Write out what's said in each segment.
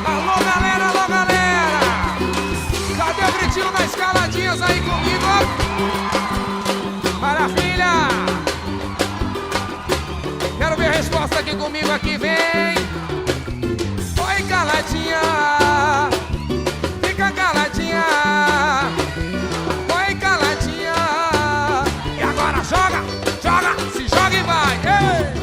Alô galera, alô galera. Cadê o gritinho nas escaladinhas aí comigo? Maravilha. Quero ver a resposta aqui comigo, aqui vem. Oi caladinha, fica caladinha. Oi caladinha. E agora joga, joga, se joga e vai. Ei!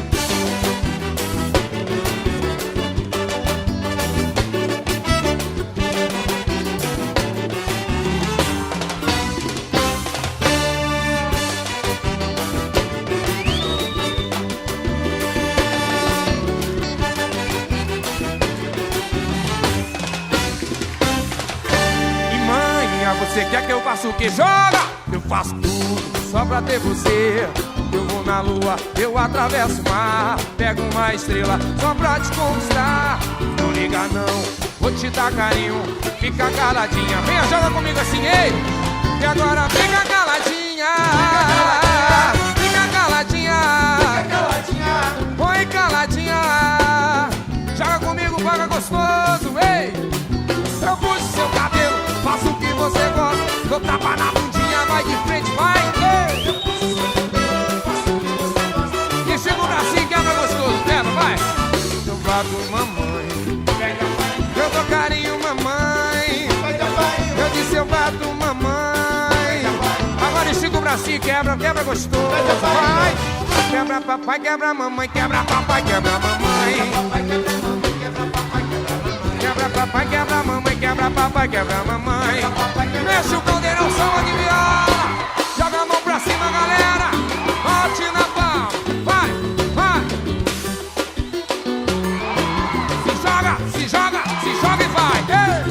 Você quer que eu faça o que? Joga! Eu faço tudo só pra ter você. Eu vou na lua, eu atravesso o mar. Pego uma estrela só pra te conquistar. Não liga não, vou te dar carinho. Fica caladinha, venha, joga comigo assim, ei! E agora fica caladinha. Fica caladinha. Oi caladinha. Joga comigo, paga gostoso, ei! Eu puxo seu cabelo, faço o que você gosta. Dou tapa na bundinha, vai de frente, vai. Eu puxo seu cabelo, faço o que você gosta. E chega o bracinho, quebra gostoso, quebra, vai. Eu bato mamãe, eu dou carinho, mamãe. Eu disse eu bato mamãe. Agora estica o bracinho, quebra, quebra gostoso, vai. Quebra papai, quebra mamãe, quebra papai, quebra mamãe. Quebra papai, quebra mamãe, quebra papai, quebra mamãe. Mexe o caldeirão, som de viola. Joga a mão pra cima, galera. Bate na palma, vai, vai. Se joga, se joga, se joga e vai. Ei!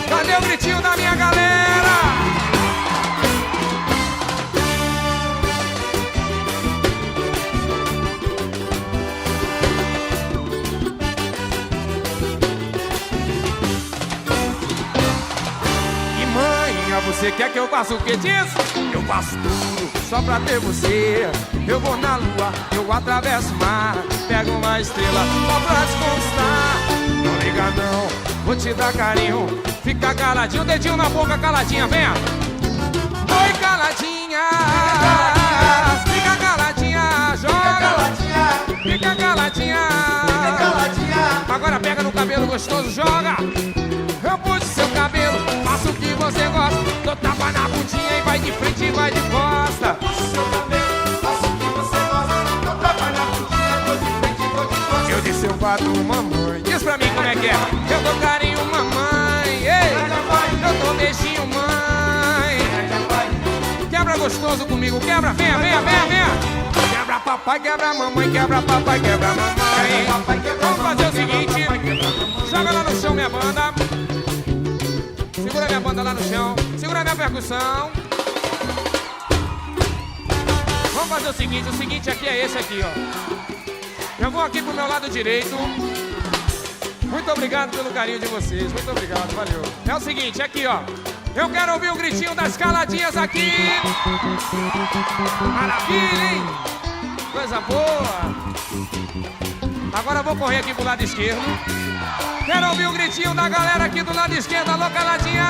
Cadê o gritinho da minha galera? Você quer que eu faça o que diz? Eu faço tudo só pra ter você. Eu vou na lua, eu atravesso o mar. Pego uma estrela só pra te conquistar. Não liga não, vou te dar carinho. Fica caladinho, dedinho na boca, caladinha, venha. Oi caladinha. Fica caladinha, joga. Fica caladinha. Agora pega no cabelo gostoso, joga. Eu puxo seu cabelo, faço o que você gosta. Dou tapa na bundinha e vai de frente e vai de costa. Puxo seu cabelo, faço o que você gosta. Dou tapa na bundinha, vou de frente e vou de costa. Eu disse eu bato mamãe, diz pra mim como é que é. Eu dou carinho mamãe, ei. Eu dou beijinho mãe. Quebra gostoso comigo, quebra, venha, venha, venha, venha. Quebra papai, quebra mamãe, quebra papai, quebra mamãe. Vamos fazer o seguinte, joga lá no chão minha banda. Segura minha banda lá no chão. Segura minha percussão. Vamos fazer o seguinte aqui é esse aqui, ó. Eu vou aqui pro meu lado direito. Muito obrigado pelo carinho de vocês. Muito obrigado, valeu. É o seguinte, aqui, ó. Eu quero ouvir o gritinho das caladinhas aqui. Maravilha, hein? Coisa boa. Agora eu vou correr aqui pro lado esquerdo. Quero ouvir o gritinho da galera aqui do lado esquerdo. Alô, caladinhas.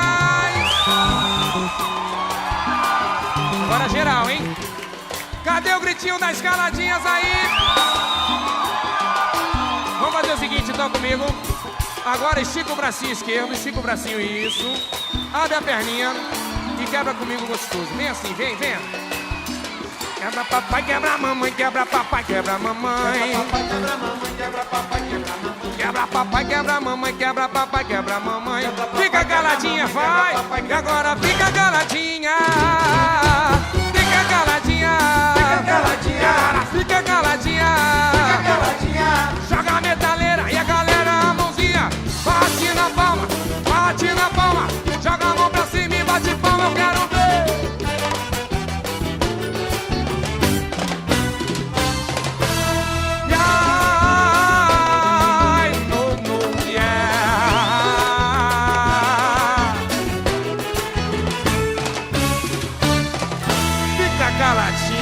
Agora geral, hein? Cadê o gritinho das caladinhas aí? Vamos fazer o seguinte, então, comigo. Agora estica o bracinho esquerdo, estica o bracinho, isso. Abre a perninha e quebra comigo gostoso. Vem assim, vem, vem. Quebra papai, quebra mamãe, quebra papai, quebra mamãe. Quebra papai, quebra mamãe. Quebra papai, quebra mamãe, quebra papai, quebra mamãe. Fica caladinha, vai. E agora fica caladinha. Fica caladinha. Fica caladinha. Agora fica caladinha. Fica caladinha. Joga a metaleira e a galera a mãozinha. Bate na palma, bate na palma. Joga a mão pra cima e bate palma, eu quero ver. caladinha.